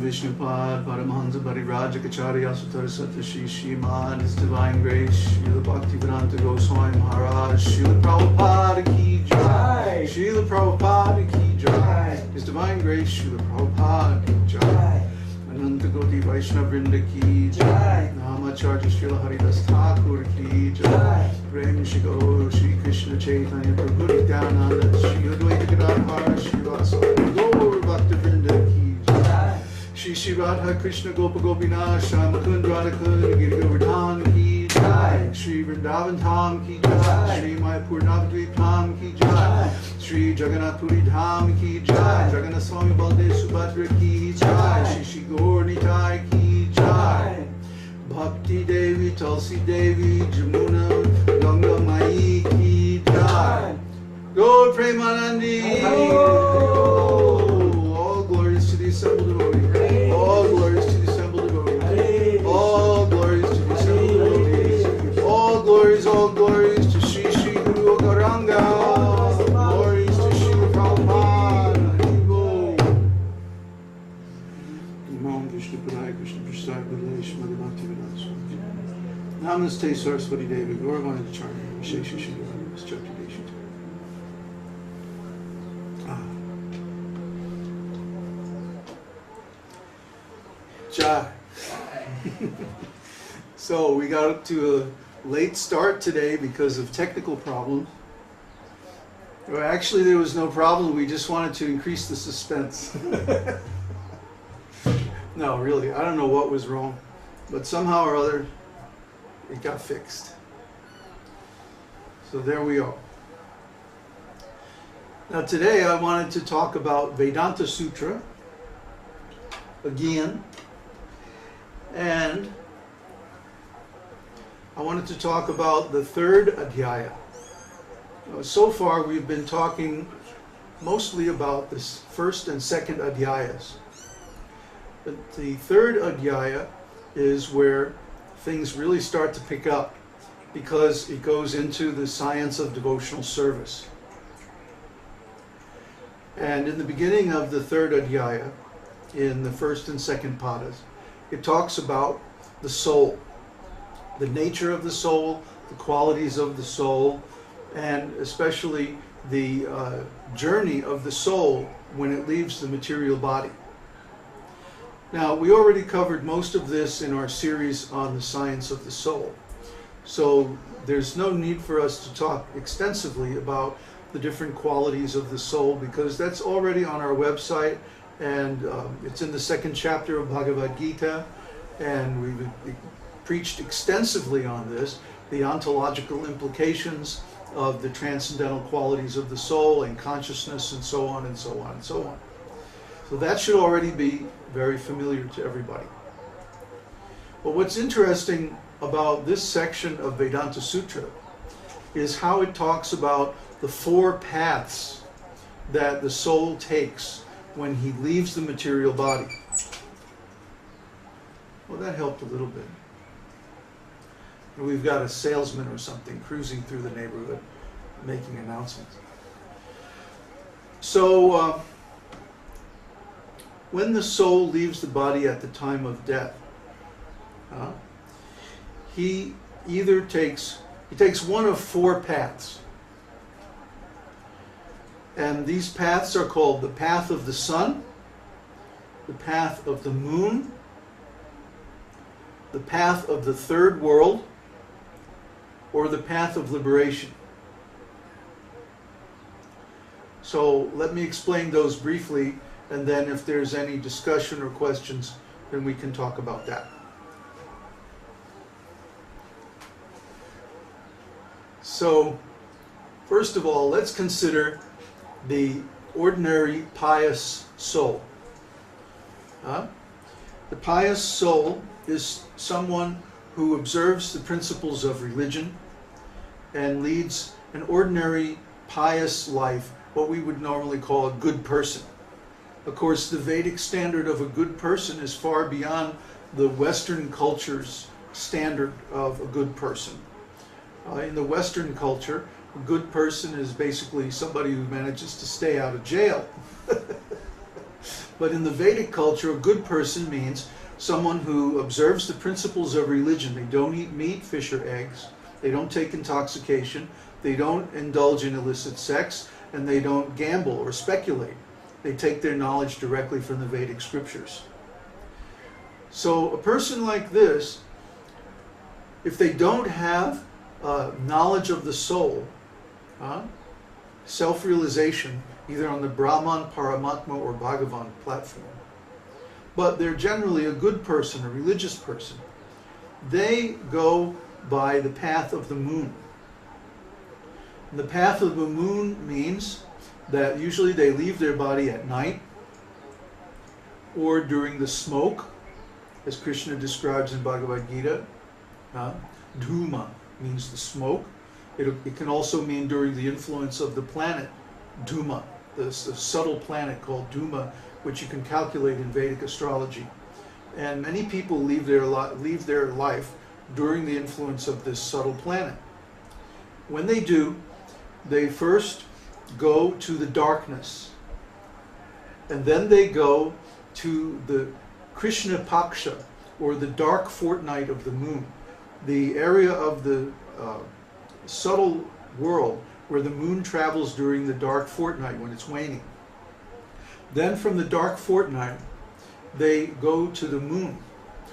Vishnupad, Paramahansa Parivrajakacharya Sutara Satashi Shriman, His Divine Grace, Srila Bhakti Vedanta Goswami Maharaj, Srila Prabhupada Ki Jai, Srila Prabhupada Ki Jai, His Divine Grace, Srila Prabhupada Ki Jai, Ananta Goti Vaishnava Vrinda Ki Jai, Namacharya Srila Haridas Thakur Ki Jai, Prem Shri Gaur Shri Krishna Chaitanya Prabhu Nityananda, Srila Advaita Gadadhar Srivasava Gaur Bhakta Vrinda Ki Shri Shri Radha Krishna Gopa Gopinath Shamakund Radhakund Giri Govardhan Ki Jai, Shri Vrindavan Dham Ki Jai, Shri Mayapur Navadvip Dham Ki Jai, Shri Jagannath Puri Dham Ki Jai, Jagannath Swami Baldev Subhadra Ki Jai, Shri Shri Gaur Nitai Ki Jai, Bhakti Devi Tulsi Devi Jamuna Ganga Mai Ki Jai, Gaur Premanandi, all glories Namaste Saraswati Devi, Gauravani Charya, Vishesha Shivani, Vischakti Deshita. Jai. So we got up to a late start today because of technical problems. Well, actually, there was no problem. We just wanted to increase the suspense. No, really, I don't know what was wrong, but somehow or other, it got fixed. So there we are. Now today I wanted to talk about Vedānta-sūtra again, and I wanted to talk about the third adhyaya. So far we've been talking mostly about this first and second adhyayas. But the third adhyaya is where things really start to pick up because it goes into the science of devotional service. And in the beginning of the third adhyaya, in the first and second padas, it talks about the soul, the nature of the soul, the qualities of the soul, and especially the journey of the soul when it leaves the material body. Now, we already covered most of this in our series on the science of the soul, so there's no need for us to talk extensively about the different qualities of the soul because that's already on our website, and it's in the second chapter of Bhagavad Gita, and we've preached extensively on this, the ontological implications of the transcendental qualities of the soul and consciousness and so on and so on and so on. So that should already be very familiar to everybody. But what's interesting about this section of Vedānta-sūtra is how it talks about the four paths that the soul takes when he leaves the material body. Well, that helped a little bit. We've got a salesman or something cruising through the neighborhood making announcements. So, when the soul leaves the body at the time of death, he either takes one of four paths. And these paths are called the path of the sun, the path of the moon, the path of the third world, or the path of liberation. So let me explain those briefly, and then if there's any discussion or questions, then we can talk about that. So, first of all, let's consider the ordinary pious soul. The pious soul is someone who observes the principles of religion and leads an ordinary pious life, what we would normally call a good person. Of course, the Vedic standard of a good person is far beyond the Western culture's standard of a good person. In the Western culture, a good person is basically somebody who manages to stay out of jail. But in the Vedic culture, a good person means someone who observes the principles of religion. They don't eat meat, fish, or eggs. They don't take intoxication. They don't indulge in illicit sex. And they don't gamble or speculate. They take their knowledge directly from the Vedic scriptures. So a person like this, if they don't have knowledge of the soul, self-realization, either on the Brahman, Paramatma, or Bhagavan platform, but they're generally a good person, a religious person, they go by the path of the moon. And the path of the moon means that usually they leave their body at night or during the smoke, as Krishna describes in Bhagavad Gita. Dhuma means the smoke. It can also mean during the influence of the planet, Dhuma, the subtle planet called Dhuma, which you can calculate in Vedic astrology. And many people leave their life during the influence of this subtle planet. When they do, they first go to the darkness, and then they go to the Krishna Paksha, or the dark fortnight of the moon. the area of the subtle world where the moon travels during the dark fortnight when it's waning. Then from the dark fortnight, they go to the moon.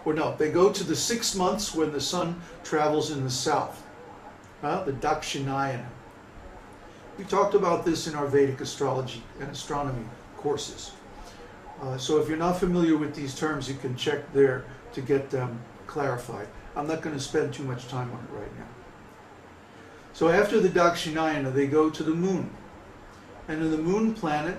Or no, they go to the 6 months when the sun travels in the south, the Dakshinayana. We talked about this in our Vedic astrology and astronomy courses. So if you're not familiar with these terms, you can check there to get them clarified. I'm not going to spend too much time on it right now. So after the Dakshinayana, they go to the moon. And in the moon planet,